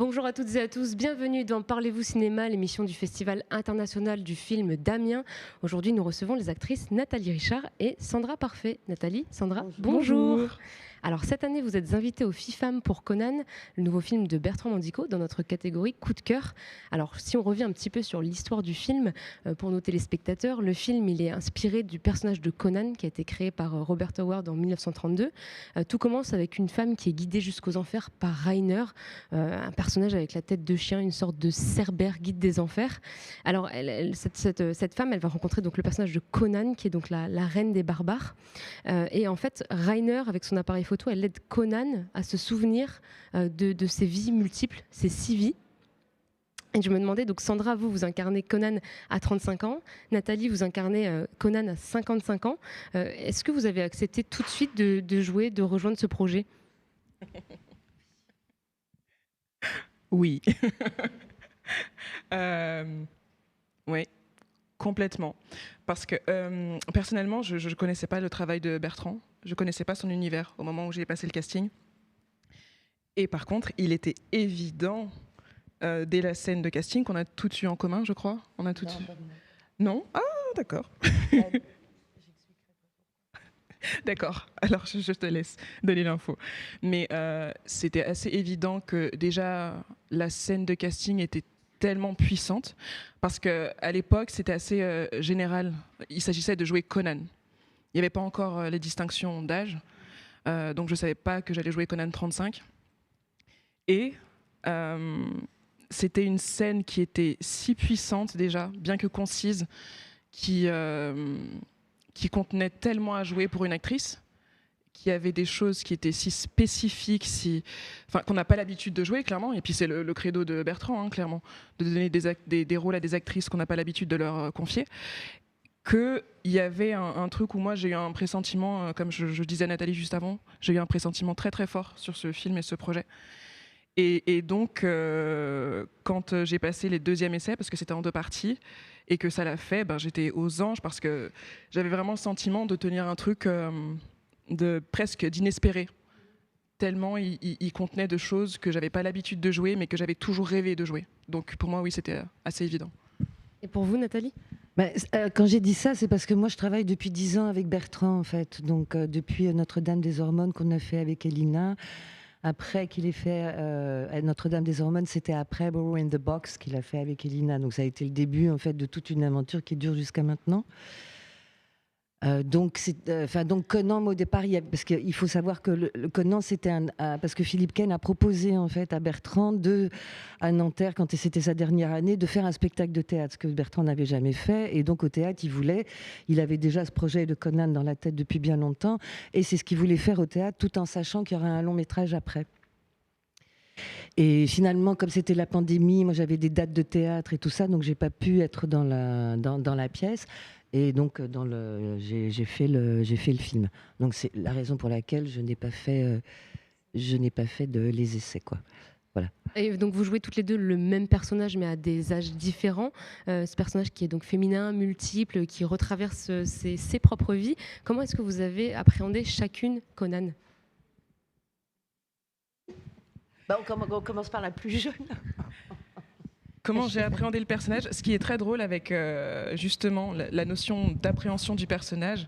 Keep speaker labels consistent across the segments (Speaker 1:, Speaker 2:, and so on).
Speaker 1: Bonjour à toutes et à tous, bienvenue dans Parlez-vous cinéma, l'émission du Festival international du film d'Amiens. Aujourd'hui, nous recevons les actrices Nathalie Richard et Sandra Parfait. Nathalie, Sandra, bonjour.
Speaker 2: Bonjour.
Speaker 1: Alors cette année, vous êtes invitée au FIFAM pour Conan, le nouveau film de Bertrand Mandico, dans notre catégorie coup de cœur. Alors si on revient un petit peu sur l'histoire du film, pour nos téléspectateurs, le film il est inspiré du personnage de Conan qui a été créé par Robert Howard en 1932. Tout commence avec une femme qui est guidée jusqu'aux enfers par Rainer, un personnage avec la tête de chien, une sorte de Cerbère guide des enfers. Alors cette femme, elle va rencontrer donc le personnage de Conan, qui est donc la reine des barbares. Et en fait, Rainer, avec son appareil photo, elle aide Conan à se souvenir de ses vies multiples, ses 6 vies. Et je me demandais, donc Sandra, vous incarnez Conan à 35 ans, Nathalie, vous incarnez Conan à 55 ans. Est-ce que vous avez accepté tout de suite de jouer, de rejoindre ce projet ?
Speaker 2: Oui. Oui, complètement. Parce que personnellement, je ne connaissais pas le travail de Bertrand, je ne connaissais pas son univers au moment où j'ai passé le casting. Et par contre, il était évident, dès la scène de casting, qu'on a toutes eu en commun, je crois. On a toutes eu... Non. Ah, d'accord. D'accord, alors je te laisse donner l'info. Mais c'était assez évident que déjà la scène de casting était tellement puissante parce qu'à l'époque c'était assez général. Il s'agissait de jouer Conan. Il n'y avait pas encore les distinctions d'âge, donc je ne savais pas que j'allais jouer Conan 35. Et c'était une scène qui était si puissante déjà, bien que concise, qui contenait tellement à jouer pour une actrice, qui avait des choses qui étaient si spécifiques, qu'on n'a pas l'habitude de jouer, clairement. Et puis c'est le credo de Bertrand, hein, clairement, de donner des rôles à des actrices qu'on n'a pas l'habitude de leur confier. Qu'il y avait un truc où moi j'ai eu un pressentiment, comme je disais à Nathalie juste avant, j'ai eu un pressentiment très très fort sur ce film et ce projet. Et donc, quand j'ai passé les deuxièmes essais, parce que c'était en 2 parties, et que ça l'a fait, j'étais aux anges parce que j'avais vraiment le sentiment de tenir un truc presque d'inespéré. Tellement il contenait de choses que j'avais pas l'habitude de jouer, mais que j'avais toujours rêvé de jouer. Donc pour moi, oui, c'était assez évident.
Speaker 1: Et pour vous, Nathalie ?
Speaker 3: Quand j'ai dit ça, c'est parce que moi, je travaille depuis 10 ans avec Bertrand, en fait. Donc, depuis Notre-Dame des Hormones qu'on a fait avec Elina. Après qu'il ait fait Notre-Dame des Hormones, c'était après Burrow in the Box qu'il a fait avec Elina. Donc ça a été le début en fait de toute une aventure qui dure jusqu'à maintenant. Donc Conan au départ, parce qu'il faut savoir que le Conan c'était parce que Philippe Ken a proposé en fait à Bertrand à Nanterre quand c'était sa dernière année de faire un spectacle de théâtre, ce que Bertrand n'avait jamais fait. Et donc au théâtre, il avait déjà ce projet de Conan dans la tête depuis bien longtemps, et c'est ce qu'il voulait faire au théâtre, tout en sachant qu'il y aurait un long métrage après. Et finalement, comme c'était la pandémie, moi j'avais des dates de théâtre et tout ça, donc j'ai pas pu être dans la pièce. Et donc j'ai fait le film. Donc c'est la raison pour laquelle je n'ai pas fait les essais, quoi. Voilà.
Speaker 1: Et donc vous jouez toutes les deux le même personnage mais à des âges différents. Ce personnage qui est donc féminin, multiple, qui retraverse ses propres vies. Comment est-ce que vous avez appréhendé chacune Conan ?
Speaker 3: On commence par la plus jeune.
Speaker 2: Comment j'ai appréhendé le personnage ? Ce qui est très drôle avec justement la notion d'appréhension du personnage,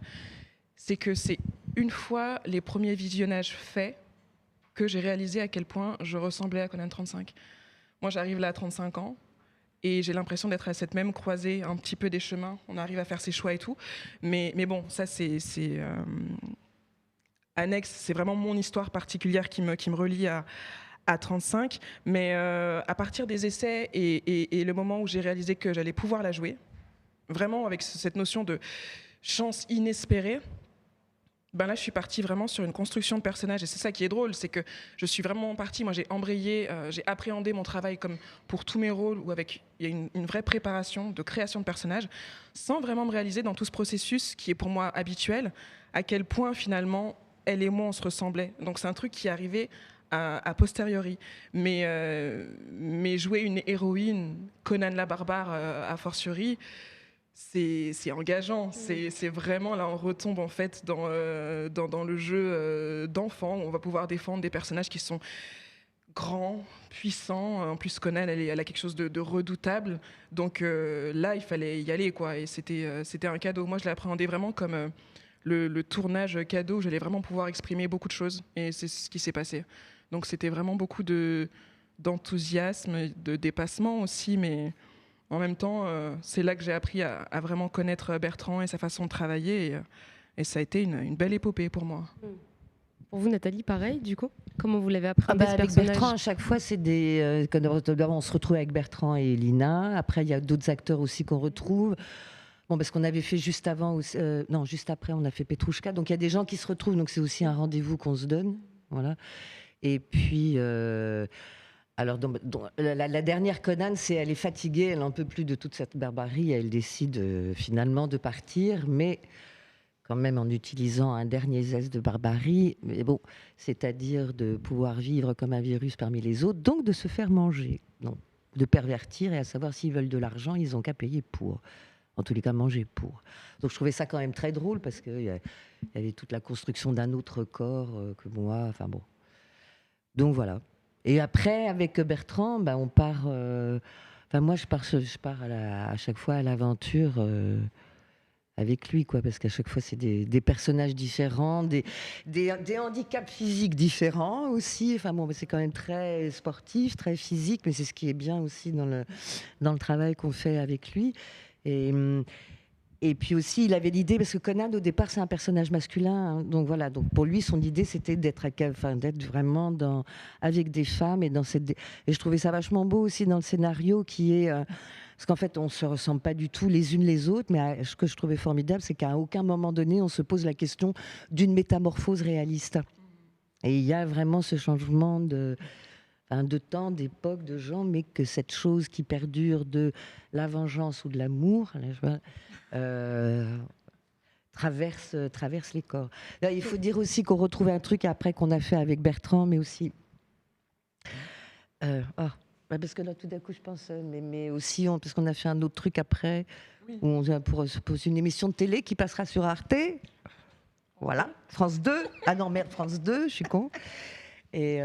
Speaker 2: c'est que c'est une fois les premiers visionnages faits que j'ai réalisé à quel point je ressemblais à Conan 35. Moi, j'arrive là à 35 ans et j'ai l'impression d'être à cette même croisée un petit peu des chemins. On arrive à faire ses choix et tout. Mais bon, ça, c'est annexe. C'est vraiment mon histoire particulière qui me relie à 35, mais à partir des essais et le moment où j'ai réalisé que j'allais pouvoir la jouer, vraiment avec cette notion de chance inespérée, là je suis partie vraiment sur une construction de personnage, et c'est ça qui est drôle, c'est que je suis vraiment partie, moi j'ai embrayé, j'ai appréhendé mon travail comme pour tous mes rôles, où il y a une vraie préparation de création de personnages, sans vraiment me réaliser dans tout ce processus qui est pour moi habituel, à quel point finalement elle et moi on se ressemblait. Donc c'est un truc qui est arrivé a posteriori, mais jouer une héroïne, Conan la barbare a fortiori, c'est engageant, c'est vraiment, là on retombe en fait dans le jeu d'enfant, où on va pouvoir défendre des personnages qui sont grands, puissant. En plus, Conan, elle a quelque chose de redoutable. Donc là, il fallait y aller, quoi. Et c'était un cadeau. Moi, je l'appréhendais vraiment comme le tournage cadeau. J'allais vraiment pouvoir exprimer beaucoup de choses. Et c'est ce qui s'est passé. Donc c'était vraiment beaucoup d'enthousiasme, de dépassement aussi. Mais en même temps, c'est là que j'ai appris à vraiment connaître Bertrand et sa façon de travailler. Et ça a été une belle épopée pour moi.
Speaker 1: Pour vous, Nathalie, pareil, du coup? Comment vous l'avez appréhendé, ce
Speaker 3: Avec
Speaker 1: personnage?
Speaker 3: Bertrand, à chaque fois, c'est des. D'abord, on se retrouve avec Bertrand et Lina. Après, il y a d'autres acteurs aussi qu'on retrouve. Bon, parce qu'on avait fait juste avant, non, juste après, on a fait Petrouchka. Donc, il y a des gens qui se retrouvent. Donc, c'est aussi un rendez-vous qu'on se donne. Voilà. Et puis, alors, la dernière Conan, elle est fatiguée, elle n'en peut plus de toute cette barbarie. Elle décide finalement de partir, mais quand même en utilisant un dernier zeste de barbarie, mais bon, c'est-à-dire de pouvoir vivre comme un virus parmi les autres, donc de se faire manger, donc de pervertir, et à savoir s'ils veulent de l'argent, ils ont qu'à payer pour, en tous les cas manger pour. Donc je trouvais ça quand même très drôle, parce qu'il y avait toute la construction d'un autre corps que moi, enfin bon. Donc voilà. Et après, avec Bertrand, ben, on part... Enfin moi, je pars à chaque fois à l'aventure... avec lui, quoi, parce qu'à chaque fois, c'est des personnages différents, des handicaps physiques différents aussi. Enfin bon, c'est quand même très sportif, très physique, mais c'est ce qui est bien aussi dans le travail qu'on fait avec lui. Et puis aussi, il avait l'idée, parce que Conan, au départ, c'est un personnage masculin. Hein, donc voilà, donc pour lui, son idée, c'était d'être vraiment avec des femmes. Et je trouvais ça vachement beau aussi dans le scénario, qui est... parce qu'en fait, on ne se ressemble pas du tout les unes les autres, mais ce que je trouvais formidable, c'est qu'à aucun moment donné, on se pose la question d'une métamorphose réaliste. Et il y a vraiment ce changement de temps, d'époque, de gens, mais que cette chose qui perdure de la vengeance ou de l'amour, traverse les corps. Là, il faut dire aussi qu'on retrouve un truc après qu'on a fait avec Bertrand, mais aussi... parce que là, tout d'un coup, je pense, mais aussi, parce qu'on a fait un autre truc après, oui. Où pour une émission de télé qui passera sur Arte. Voilà, France 2. Ah non, merde, France 2, je suis con. Et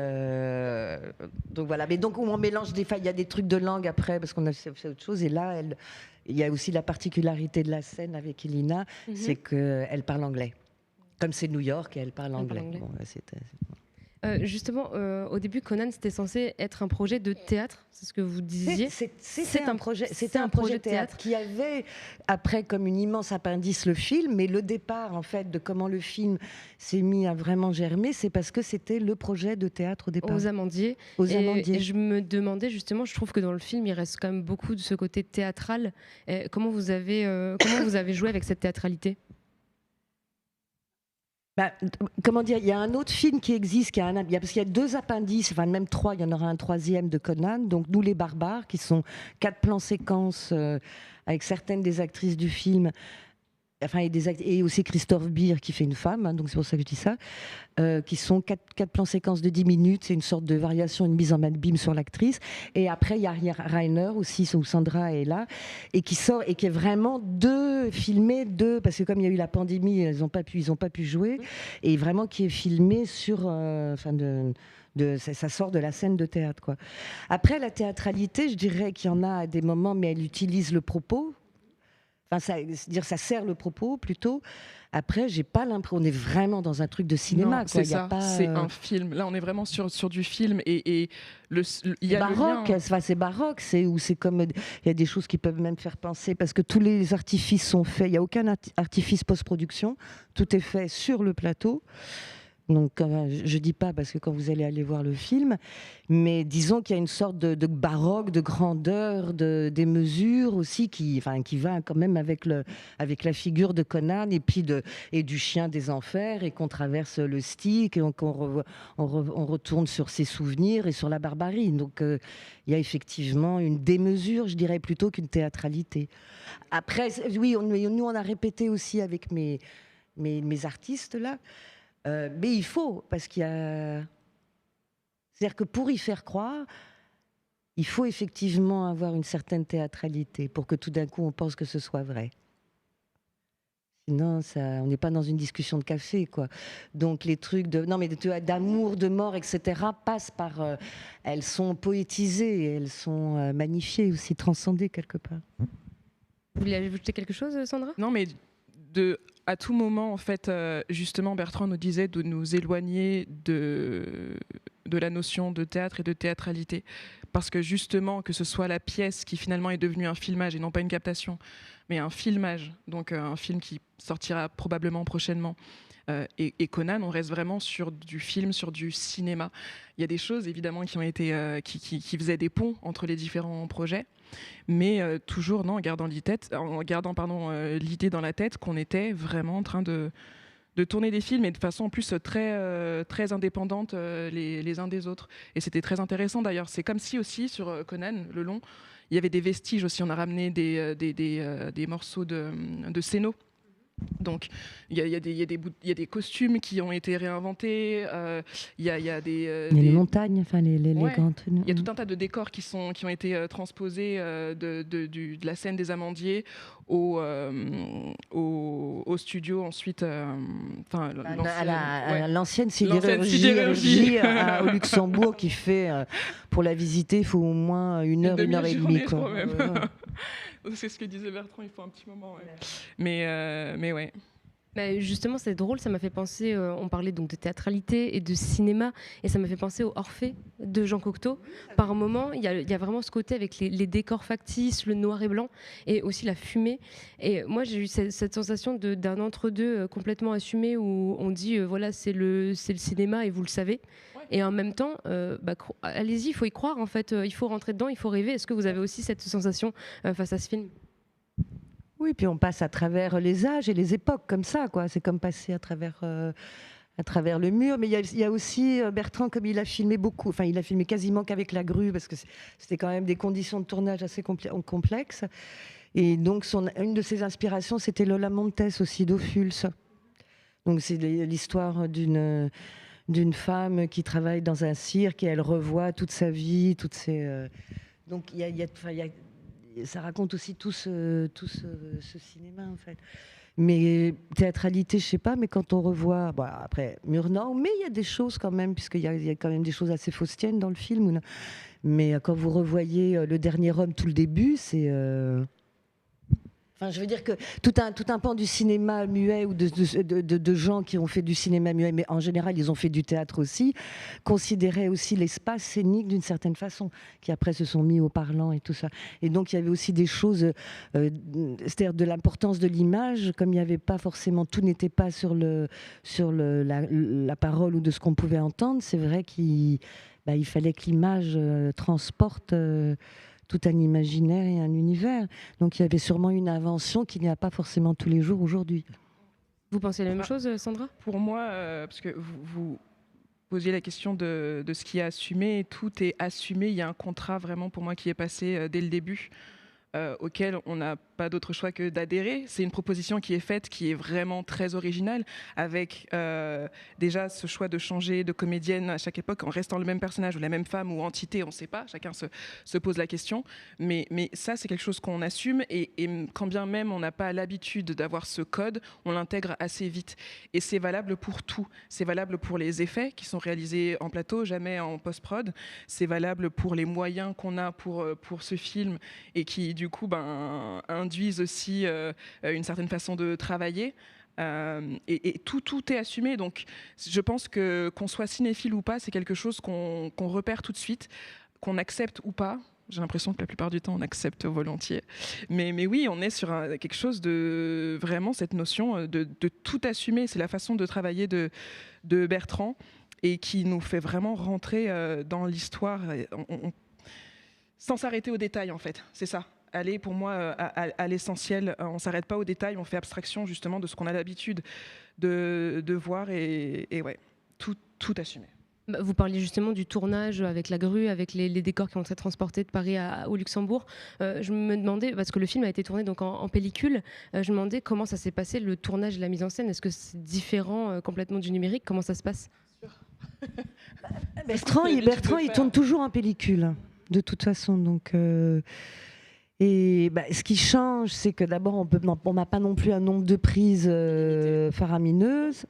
Speaker 3: donc voilà, mais donc on mélange des fois, il y a des trucs de langue après, parce qu'on a fait autre chose. Et là, il y a aussi la particularité de la scène avec Elina, c'est qu'elle parle anglais. Comme c'est New York, et elle parle anglais. Bon,
Speaker 1: justement, au début, Conan, c'était censé être un projet de théâtre, c'est ce que vous disiez.
Speaker 3: C'était un projet de théâtre qui avait, après, comme une immense appendice, le film. Mais le départ, en fait, de comment le film s'est mis à vraiment germer, c'est parce que c'était le projet de théâtre au départ.
Speaker 1: Aux Amandiers. Et je me demandais, justement, je trouve que dans le film, il reste quand même beaucoup de ce côté théâtral. Comment vous avez joué avec cette théâtralité ?
Speaker 3: Comment dire, il y a un autre film qui existe, parce qu'il y a 2 appendices, enfin même 3, il y en aura un 3e de Conan, donc Nous les barbares, qui sont 4 plans séquences avec certaines des actrices du film, enfin, et aussi Christophe Beer qui fait une femme, hein, donc c'est pour ça que je dis ça, qui sont 4 plans séquences de 10 minutes, c'est une sorte de variation, une mise en abîme sur l'actrice. Et après, il y a Rainer aussi, où Sandra est là, et qui sort, et qui est vraiment filmé parce que comme il y a eu la pandémie, ils n'ont pas pu jouer, et vraiment qui est filmé sur... ça sort de la scène de théâtre, quoi. Après, la théâtralité, je dirais qu'il y en a à des moments, mais elle utilise le propos. Enfin, ça sert le propos plutôt. Après, j'ai pas l'impression. On est vraiment dans un truc de cinéma.
Speaker 2: Non, c'est ça. C'est un film. Là, on est vraiment sur du film et il y a
Speaker 3: baroque. C'est baroque. C'est comme il y a des choses qui peuvent même faire penser parce que tous les artifices sont faits. Il y a aucun artifice post-production. Tout est fait sur le plateau. Donc, je dis pas parce que quand vous allez aller voir le film, mais disons qu'il y a une sorte de baroque, de grandeur, des mesures aussi qui va quand même avec la figure de Conan et du chien des enfers et qu'on traverse le Styx et on retourne sur ses souvenirs et sur la barbarie. Donc, il y a effectivement une démesure, je dirais, plutôt qu'une théâtralité. Après, oui, nous on a répété aussi avec mes artistes là. Mais il faut, parce qu'il y a... C'est-à-dire que pour y faire croire, il faut effectivement avoir une certaine théâtralité pour que tout d'un coup on pense que ce soit vrai. sinon on n'est pas dans une discussion de café, quoi. Donc les trucs d'amour, de mort, etc. passent par, elles sont poétisées, elles sont magnifiées aussi, transcendées quelque part.
Speaker 1: Vous voulez ajouter quelque chose, Sandra ?
Speaker 2: Non, mais à tout moment, en fait, justement, Bertrand nous disait de nous éloigner de la notion de théâtre et de théâtralité. Parce que justement, que ce soit la pièce qui finalement est devenue un filmage et non pas une captation, mais un filmage, donc un film qui sortira probablement prochainement, et Conan, on reste vraiment sur du film, sur du cinéma. Il y a des choses évidemment qui ont été, qui faisaient des ponts entre les différents projets, mais toujours en gardant l'idée dans la tête qu'on était vraiment en train de tourner des films et de façon en plus très indépendante les uns des autres. Et c'était très intéressant d'ailleurs. C'est comme si aussi sur Conan, le long, il y avait des vestiges aussi. On a ramené des morceaux de scénos. Donc il y a des costumes qui ont été réinventés, il y a
Speaker 3: les montagnes, enfin les grandes tenues.
Speaker 2: Il y a tout un tas de décors qui ont été transposés de la scène des Amandiers au studio ensuite,
Speaker 3: à l'ancienne sidérurgie au Luxembourg qui fait, pour la visiter, il faut au moins une heure et demie. Quoi.
Speaker 2: C'est ce que disait Bertrand, il faut un petit moment. Ouais. Mais ouais.
Speaker 1: Bah justement, c'est drôle, ça m'a fait penser, on parlait donc de théâtralité et de cinéma, et ça m'a fait penser au Orphée de Jean Cocteau. Par moment, il y a vraiment ce côté avec les décors factices, le noir et blanc, et aussi la fumée. Et moi, j'ai eu cette sensation d'un entre-deux complètement assumé, où on dit, voilà, c'est le cinéma, et vous le savez. Et en même temps, allez-y, il faut y croire, en fait, il faut rentrer dedans, il faut rêver. Est-ce que vous avez aussi cette sensation face à ce film ?
Speaker 3: Oui, puis on passe à travers les âges et les époques comme ça, quoi. C'est comme passer à travers le mur. Mais il y a aussi Bertrand, comme il a filmé beaucoup, enfin il a filmé quasiment qu'avec la grue, parce que c'était quand même des conditions de tournage assez complexes. Et donc une de ses inspirations, c'était Lola Montes aussi, d'Ophuls. Donc c'est l'histoire d'une femme qui travaille dans un cirque et elle revoit toute sa vie, toutes ses... Donc ça raconte aussi tout ce cinéma, en fait. Mais théâtralité, je sais pas, mais quand on revoit... Bon, après, Murnau, mais il y a des choses quand même, puisqu'il y a quand même des choses assez faustiennes dans le film. Mais quand vous revoyez Le Dernier Homme, tout le début, c'est... Enfin, je veux dire que tout un pan du cinéma muet ou de gens qui ont fait du cinéma muet, mais en général, ils ont fait du théâtre aussi, considéraient aussi l'espace scénique d'une certaine façon, qui après se sont mis au parlant et tout ça. Et donc, il y avait aussi des choses, c'est-à-dire de l'importance de l'image, comme il n'y avait pas forcément, tout n'était pas sur la parole ou de ce qu'on pouvait entendre, c'est vrai qu'il fallait que l'image transporte... tout un imaginaire et un univers. Donc il y avait sûrement une invention qu'il n'y a pas forcément tous les jours aujourd'hui.
Speaker 1: Vous pensez la même chose, Sandra ?
Speaker 2: Pour moi, parce que vous posiez la question de ce qui est assumé, tout est assumé. Il y a un contrat vraiment pour moi qui est passé dès le début, auquel on n'a pas d'autre choix que d'adhérer. C'est une proposition qui est faite, qui est vraiment très originale, avec déjà ce choix de changer de comédienne à chaque époque en restant le même personnage ou la même femme ou entité, on ne sait pas, chacun se pose la question. Mais ça, c'est quelque chose qu'on assume et quand bien même on n'a pas l'habitude d'avoir ce code, on l'intègre assez vite. Et c'est valable pour tout. C'est valable pour les effets qui sont réalisés en plateau, jamais en post-prod. C'est valable pour les moyens qu'on a pour ce film et qui, du coup, induisent aussi une certaine façon de travailler. Et tout est assumé. Donc, je pense qu'on soit cinéphile ou pas, c'est quelque chose qu'on repère tout de suite, qu'on accepte ou pas. J'ai l'impression que la plupart du temps, on accepte volontiers. Mais oui, on est sur quelque chose de vraiment cette notion de tout assumer. C'est la façon de travailler de Bertrand et qui nous fait vraiment rentrer dans l'histoire sans s'arrêter aux détails, en fait. C'est ça. Aller pour moi à l'essentiel, on ne s'arrête pas aux détails, on fait abstraction justement de ce qu'on a l'habitude de voir et ouais, tout assumer.
Speaker 1: Vous parliez justement du tournage avec la grue, avec les décors qui ont été transportés de Paris au Luxembourg. Je me demandais, parce que le film a été tourné donc en pellicule, je me demandais comment ça s'est passé, le tournage et la mise en scène. Est-ce que c'est différent complètement du numérique ? Comment ça se passe ?
Speaker 3: Bertrand, il tourne toujours en pellicule, de toute façon. Donc... Et ce qui change, c'est que d'abord, on n'a pas non plus un nombre de prises faramineuses.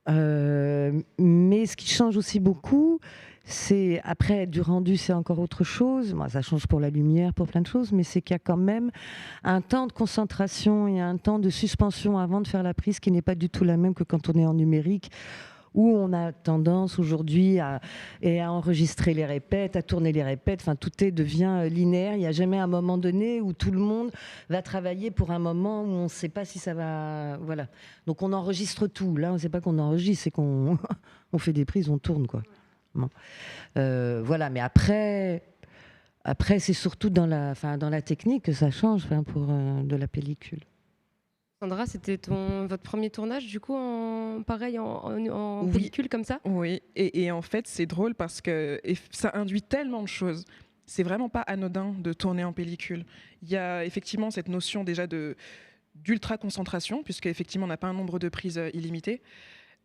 Speaker 3: Mais ce qui change aussi beaucoup, c'est, après, du rendu, c'est encore autre chose. Moi, ça change pour la lumière, pour plein de choses, mais c'est qu'il y a quand même un temps de concentration et un temps de suspension avant de faire la prise qui n'est pas du tout la même que quand on est en numérique, où on a tendance aujourd'hui à enregistrer les répètes, à tourner les répètes. Enfin, tout devient linéaire. Il n'y a jamais un moment donné où tout le monde va travailler pour un moment où on ne sait pas si ça va... Voilà. Donc on enregistre tout. Là, on ne sait pas qu'on enregistre, c'est qu'on on fait des prises, on tourne, quoi. Bon. Voilà, mais après c'est surtout dans la technique que ça change, pour de la pellicule.
Speaker 1: Sandra, c'était votre premier tournage, du coup, en
Speaker 2: Oui.
Speaker 1: pellicule comme ça?
Speaker 2: Oui, et en fait, c'est drôle parce que ça induit tellement de choses. C'est vraiment pas anodin de tourner en pellicule. Il y a effectivement cette notion déjà d'ultra-concentration, puisqu'effectivement, on n'a pas un nombre de prises illimité.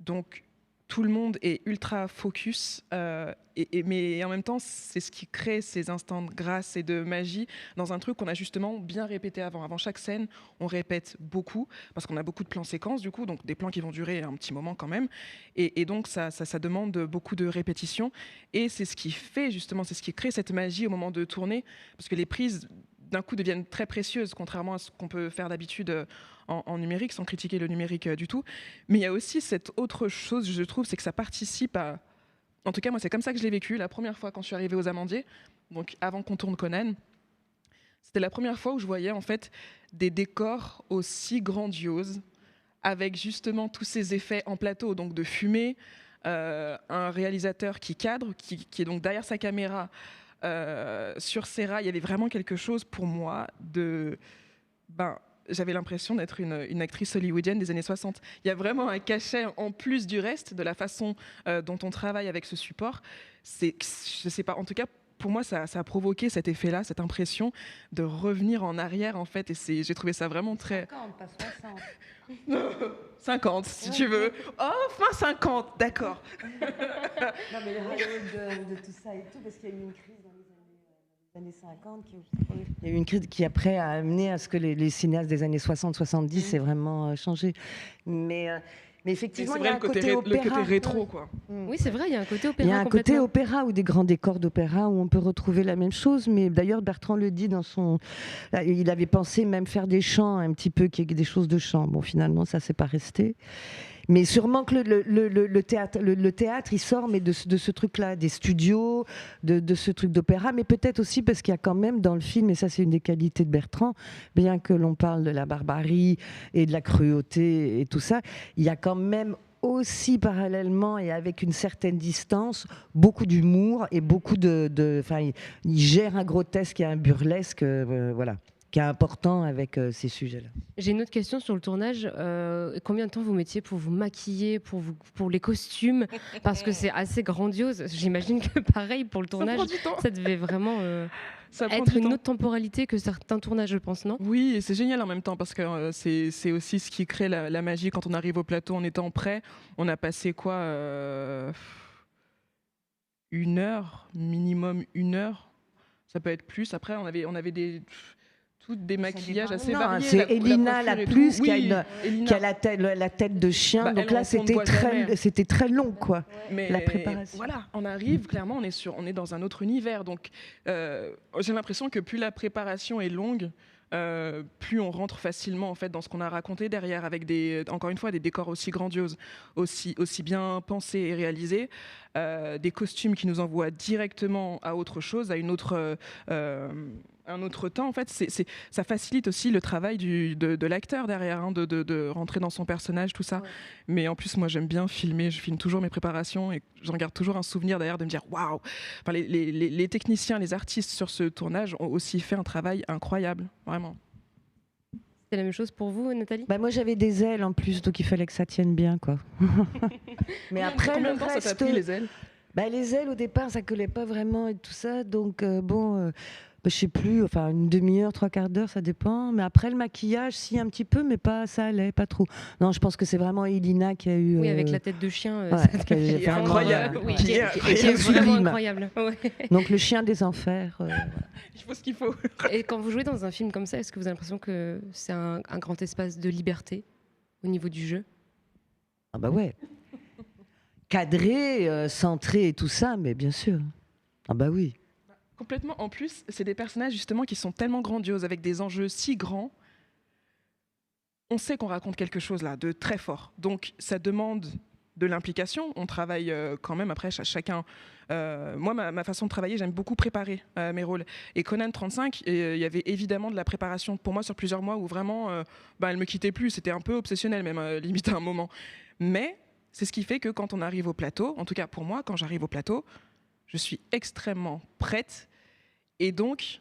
Speaker 2: Donc, tout le monde est ultra focus, mais en même temps, c'est ce qui crée ces instants de grâce et de magie dans un truc qu'on a justement bien répété avant. Avant chaque scène, on répète beaucoup, parce qu'on a beaucoup de plans séquences, du coup, donc des plans qui vont durer un petit moment quand même. Et donc, ça demande beaucoup de répétitions. Et c'est ce qui fait, justement, c'est ce qui crée cette magie au moment de tourner, parce que les prises, d'un coup, deviennent très précieuses, contrairement à ce qu'on peut faire d'habitude en numérique, sans critiquer le numérique du tout. Mais il y a aussi cette autre chose, je trouve, c'est que ça participe à... En tout cas, moi, c'est comme ça que je l'ai vécu la première fois quand je suis arrivée aux Amandiers, donc avant qu'on tourne Conan. C'était la première fois où je voyais en fait des décors aussi grandioses, avec justement tous ces effets en plateau, donc de fumée, un réalisateur qui cadre, qui est donc derrière sa caméra, sur ses rails. Il y avait vraiment quelque chose pour moi de... j'avais l'impression d'être une actrice hollywoodienne des années 60. Il y a vraiment un cachet en plus du reste, de la façon dont on travaille avec ce support. Je sais pas, en tout cas, pour moi, ça a provoqué cet effet-là, cette impression de revenir en arrière, en fait. Et j'ai trouvé ça vraiment très...
Speaker 3: 50, pas 60.
Speaker 2: 50, si tu veux. Oh, fin 50, d'accord.
Speaker 3: Non, mais de tout ça et tout, parce qu'il y a eu une crise dans les années 50, il y a eu une crise qui après a amené à ce que les cinéastes des années 60-70 aient vraiment changé. Mais effectivement, il y a un côté opéra.
Speaker 2: Le côté rétro, quoi.
Speaker 1: Oui, c'est vrai, il y a un côté opéra.
Speaker 3: Il y a un côté opéra ou des grands décors d'opéra où on peut retrouver la même chose. Mais d'ailleurs, Bertrand le dit dans son... Il avait pensé même faire des chants un petit peu, qu'il y ait des choses de chant. Bon, finalement, ça s'est pas resté. Mais sûrement que le théâtre, il sort mais de ce truc-là, des studios, de ce truc d'opéra, mais peut-être aussi parce qu'il y a quand même dans le film, et ça c'est une des qualités de Bertrand, bien que l'on parle de la barbarie et de la cruauté et tout ça, il y a quand même aussi parallèlement et avec une certaine distance, beaucoup d'humour et beaucoup il gère un grotesque et un burlesque, voilà, qui est important avec ces sujets-là.
Speaker 1: J'ai une autre question sur le tournage. Combien de temps vous mettiez pour vous maquiller, pour les costumes? Parce que c'est assez grandiose. J'imagine que pareil, pour le tournage, ça devait vraiment être une autre temporalité que certains tournages, je pense, non?
Speaker 2: Oui, et c'est génial en même temps, parce que c'est aussi ce qui crée la magie quand on arrive au plateau en étant prêt. On a passé quoi 1 heure, minimum 1 heure. Ça peut être plus. Après, on avait des maquillages assez variés.
Speaker 3: C'est Elina la plus qui a la tête de chien. Donc là, c'était très long, quoi.
Speaker 2: Mais
Speaker 3: la préparation.
Speaker 2: Voilà, on arrive, clairement, on est dans un autre univers. Donc, j'ai l'impression que plus la préparation est longue, plus on rentre facilement en fait dans ce qu'on a raconté derrière, avec encore une fois des décors aussi grandioses, aussi bien pensés et réalisés, des costumes qui nous envoient directement à autre chose, à un autre temps. En fait, ça facilite aussi le travail de l'acteur derrière, hein, de rentrer dans son personnage, tout ça. Ouais. Mais en plus, moi, j'aime bien filmer. Je filme toujours mes préparations et j'en garde toujours un souvenir derrière de me dire waouh. Enfin, les techniciens, les artistes sur ce tournage ont aussi fait un travail incroyable, vraiment.
Speaker 1: C'est la même chose pour vous, Nathalie?
Speaker 3: Moi, j'avais des ailes en plus, donc il fallait que ça tienne bien, quoi. Mais après,
Speaker 2: combien de temps ça t'a pris, les ailes?
Speaker 3: Bah, les ailes, au départ, ça collait pas vraiment et tout ça. Donc, je sais plus, enfin, une demi-heure, trois quarts d'heure, ça dépend. Mais après, le maquillage, si, un petit peu, mais pas, ça allait, pas trop. Non, je pense que c'est vraiment Elina qui a eu.
Speaker 1: Oui, avec la tête de chien.
Speaker 3: Ouais,
Speaker 1: Ça
Speaker 3: qui a
Speaker 1: doit
Speaker 3: fait
Speaker 1: faire
Speaker 2: incroyable.
Speaker 1: oui,
Speaker 2: Qui
Speaker 1: qui
Speaker 2: est
Speaker 1: est vraiment
Speaker 3: sublime.
Speaker 1: incroyable. Ouais.
Speaker 3: Donc, le chien des enfers.
Speaker 2: Il faut ce qu'il faut.
Speaker 1: Et quand vous jouez dans un film comme ça, est-ce que vous avez l'impression que c'est un grand espace de liberté au niveau du jeu?
Speaker 3: Ah, bah ouais. Cadré, centré et tout ça, mais bien sûr. Ah, bah oui.
Speaker 2: Complètement. En plus, c'est des personnages justement qui sont tellement grandioses, avec des enjeux si grands. On sait qu'on raconte quelque chose là de très fort. Donc ça demande de l'implication. On travaille quand même après chacun. Moi, ma façon de travailler, j'aime beaucoup préparer mes rôles. Et Conan 35, il y avait évidemment de la préparation pour moi sur plusieurs mois où vraiment, elle me quittait plus. C'était un peu obsessionnel même, limite à un moment. Mais c'est ce qui fait que quand on arrive au plateau, en tout cas pour moi, quand j'arrive au plateau, je suis extrêmement prête. Et donc,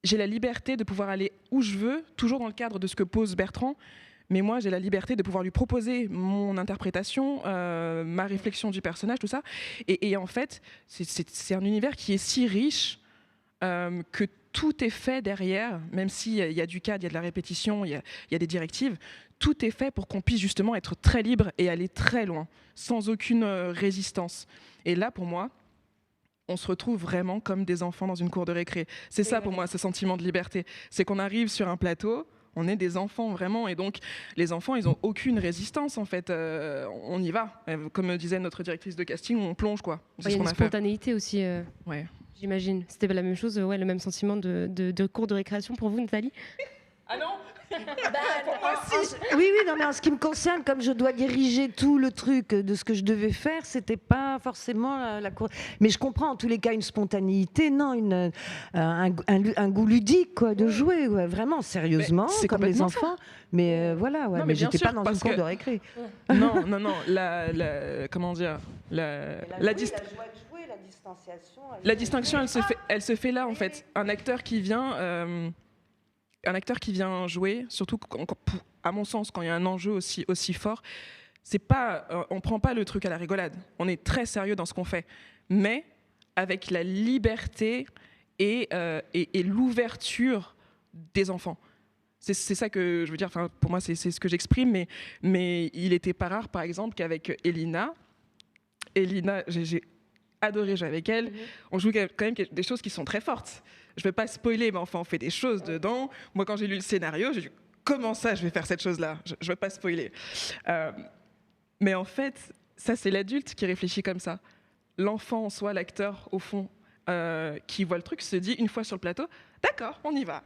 Speaker 2: j'ai la liberté de pouvoir aller où je veux, toujours dans le cadre de ce que pose Bertrand. Mais moi, j'ai la liberté de pouvoir lui proposer mon interprétation, ma réflexion du personnage, tout ça. Et en fait, c'est un univers qui est si riche que tout est fait derrière, même s'il y a du cadre, il y a de la répétition, il y a des directives. Tout est fait pour qu'on puisse justement être très libre et aller très loin, sans aucune résistance. Et là, pour moi, on se retrouve vraiment comme des enfants dans une cour de récré. C'est ça pour moi, ce sentiment de liberté. C'est qu'on arrive sur un plateau, on est des enfants vraiment, et donc les enfants, ils n'ont aucune résistance en fait. On y va. Comme disait notre directrice de casting, on plonge quoi.
Speaker 1: Il y a une spontanéité aussi,
Speaker 2: ouais.
Speaker 1: J'imagine. C'était la même chose, ouais, le même sentiment de cours de récréation pour vous, Nathalie?
Speaker 2: Ah non.
Speaker 3: Oui, non, mais en ce qui me concerne, comme je dois diriger tout le truc de ce que je devais faire, c'était pas forcément la cour. Mais je comprends en tous les cas une spontanéité, non, un goût ludique, quoi, de jouer, ouais, vraiment sérieusement, comme les enfants. Mais voilà, ouais,
Speaker 2: non,
Speaker 3: mais
Speaker 2: j'étais
Speaker 3: pas dans une cour de récré.
Speaker 2: Non, comment dire, la distinction, elle se fait là en fait. Un acteur qui vient. Un acteur qui vient jouer, surtout à mon sens, quand il y a un enjeu aussi fort, c'est pas, on prend pas le truc à la rigolade. On est très sérieux dans ce qu'on fait, mais avec la liberté et l'ouverture des enfants. C'est ça que je veux dire. Enfin, pour moi, c'est ce que j'exprime. Mais il était pas rare, par exemple, qu'avec Elina, j'ai adoré jouer avec elle. On joue quand même des choses qui sont très fortes. Je ne vais pas spoiler, mais enfin, on fait des choses dedans. Moi, quand j'ai lu le scénario, j'ai dit comment ça, je vais faire cette chose-là? Je ne vais pas spoiler. Mais en fait, ça, c'est l'adulte qui réfléchit comme ça. L'enfant, en soi, l'acteur, au fond, qui voit le truc, se dit une fois sur le plateau, d'accord, on y va.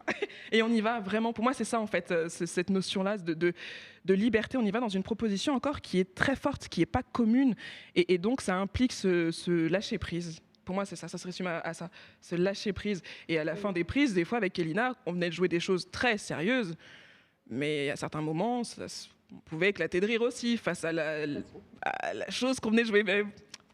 Speaker 2: Et on y va vraiment. Pour moi, c'est ça, en fait, cette notion-là de liberté. On y va dans une proposition encore qui est très forte, qui n'est pas commune. Et donc, ça implique ce lâcher-prise. Pour moi, c'est ça se résume à ça, se lâcher prise. Et à la fin des prises, des fois, avec Elina, on venait de jouer des choses très sérieuses, mais à certains moments, on pouvait éclater de rire aussi face à la chose qu'on venait de jouer. Mais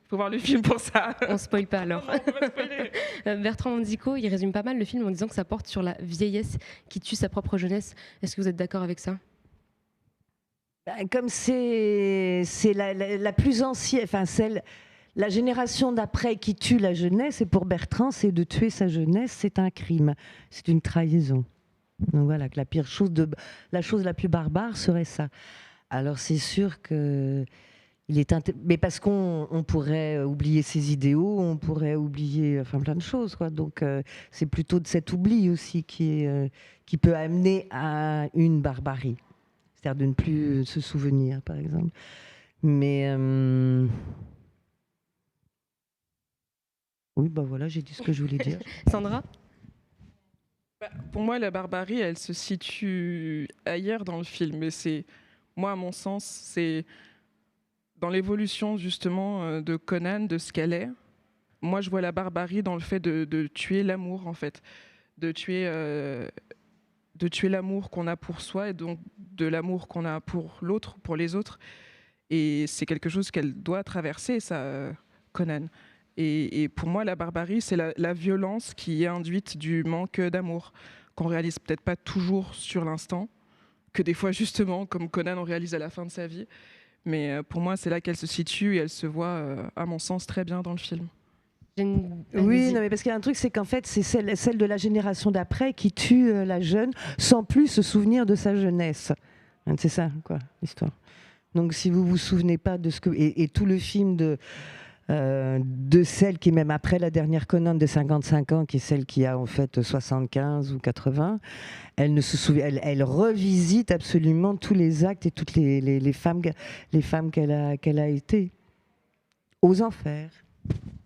Speaker 2: faut voir le film pour ça.
Speaker 1: On spoil pas alors.
Speaker 2: Non, on va pas spoiler.
Speaker 1: Bertrand Mandico, il résume pas mal le film en disant que ça porte sur la vieillesse qui tue sa propre jeunesse. Est-ce que vous êtes d'accord avec ça?
Speaker 3: Comme c'est la plus ancienne, enfin celle... La génération d'après qui tue la jeunesse, et pour Bertrand, c'est de tuer sa jeunesse, c'est un crime, c'est une trahison. Donc voilà, que la chose la plus barbare serait ça. Alors c'est sûr que mais parce qu'on pourrait oublier ses idéaux, on pourrait oublier plein de choses, quoi. Donc c'est plutôt de cet oubli aussi qui peut amener à une barbarie, c'est-à-dire de ne plus se souvenir, par exemple. Mais oui, voilà, j'ai dit ce que je voulais dire.
Speaker 1: Sandra?
Speaker 2: Pour moi, la barbarie, elle se situe ailleurs dans le film. Mais moi, à mon sens, c'est dans l'évolution justement de Conan, de ce qu'elle est. Moi, je vois la barbarie dans le fait de tuer l'amour, en fait, de tuer l'amour qu'on a pour soi et donc de l'amour qu'on a pour l'autre, pour les autres. Et c'est quelque chose qu'elle doit traverser, ça, Conan. Et pour moi, la barbarie, c'est la violence qui est induite du manque d'amour, qu'on réalise peut-être pas toujours sur l'instant, que des fois, justement, comme Conan, on réalise à la fin de sa vie. Mais pour moi, c'est là qu'elle se situe et elle se voit, à mon sens, très bien dans le film.
Speaker 3: Oui, non, mais parce qu'il y a un truc, c'est qu'en fait, c'est celle de la génération d'après qui tue la jeune sans plus se souvenir de sa jeunesse. C'est ça, quoi, l'histoire. Donc, si vous vous souvenez pas de ce que... Et tout le film de celle qui est même après la dernière Conan de 55 ans, qui est celle qui a en fait 75 ou 80, elle ne se souvient, elle revisite absolument tous les actes et toutes les femmes qu'elle a été aux enfers.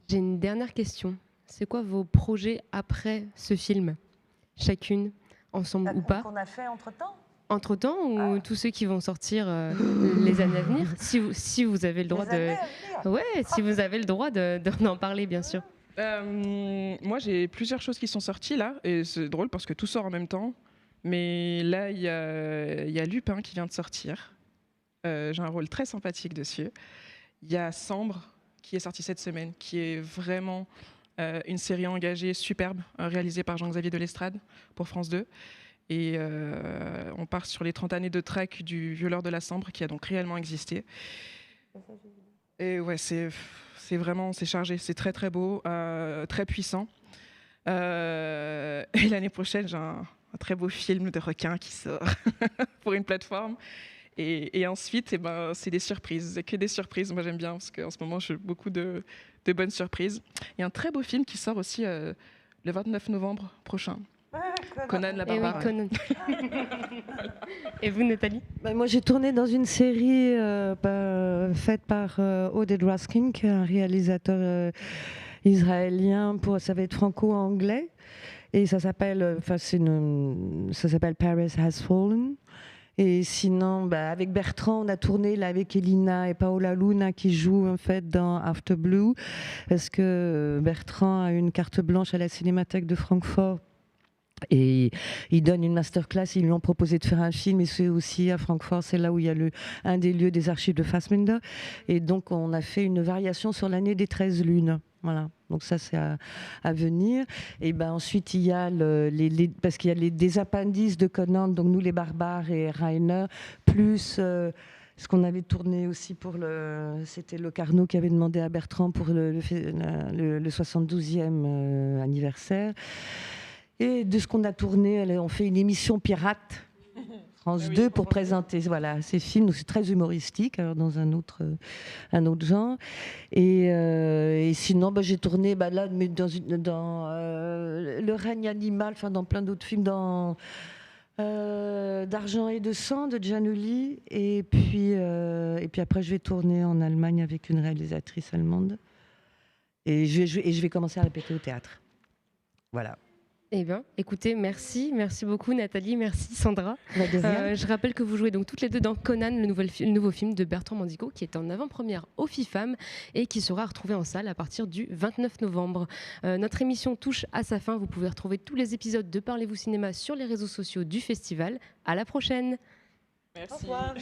Speaker 1: J'ai une dernière question. C'est quoi vos projets après ce film? Chacune, ensemble ou pas?
Speaker 3: Qu'on a fait entre-temps?
Speaker 1: Entre-temps ou tous ceux qui vont sortir les années à venir, si vous avez le droit si vous avez le droit d'en parler, bien sûr.
Speaker 2: Moi, j'ai plusieurs choses qui sont sorties là, et c'est drôle parce que tout sort en même temps. Mais là, il y a Lupin qui vient de sortir. J'ai un rôle très sympathique dessus. Il y a Sambre qui est sorti cette semaine, qui est vraiment une série engagée superbe, réalisée par Jean-Xavier Delestrade pour France 2. Et on part sur les 30 années de traque du violeur de la Sambre qui a donc réellement existé. Et ouais, c'est chargé, c'est très très beau, très puissant. Et l'année prochaine, j'ai un très beau film de requin qui sort pour une plateforme. Et ensuite, c'est des surprises, c'est que des surprises. Moi, j'aime bien parce qu'en ce moment, j'ai beaucoup de bonnes surprises. Il y a un très beau film qui sort aussi le 29 novembre prochain. Conan la Barbare.
Speaker 1: Et, oui, Et vous, Nathalie?
Speaker 3: Moi, j'ai tourné dans une série faite par Oded Raskin, qui est un réalisateur israélien. Ça va être franco-anglais. Et ça s'appelle Paris Has Fallen. Et sinon, avec Bertrand, on a tourné là, avec Elina et Paola Luna qui jouent en fait dans After Blue, parce que Bertrand a une carte blanche à la Cinémathèque de Francfort. Et il donne une masterclass, ils lui ont proposé de faire un film, et c'est aussi à Francfort, c'est là où il y a un des lieux des archives de Fassbinder. Et donc on a fait une variation sur l'année des 13 lunes. Voilà, donc ça c'est à venir. Et ensuite il y a parce qu'il y a des appendices de Conan, donc nous les barbares et Rainer, plus ce qu'on avait tourné aussi c'était Le Carnot qui avait demandé à Bertrand pour le 72e anniversaire. Et de ce qu'on a tourné, on fait une émission pirate, France 2, pour présenter ces films. Donc c'est très humoristique, alors dans un autre genre. Et sinon, j'ai tourné là, mais dans Le règne animal, dans plein d'autres films, dans D'argent et de sang de Giannoli. Et puis après, je vais tourner en Allemagne avec une réalisatrice allemande. Et je vais commencer à répéter au théâtre. Voilà.
Speaker 1: Eh bien, écoutez, merci beaucoup Nathalie, merci Sandra. Je rappelle que vous jouez donc toutes les deux dans Conan, le nouveau film de Bertrand Mandico, qui est en avant-première au FIFAM et qui sera retrouvé en salle à partir du 29 novembre. Notre émission touche à sa fin. Vous pouvez retrouver tous les épisodes de Parlez-vous cinéma sur les réseaux sociaux du festival. À la prochaine.
Speaker 2: Merci.
Speaker 3: Au revoir.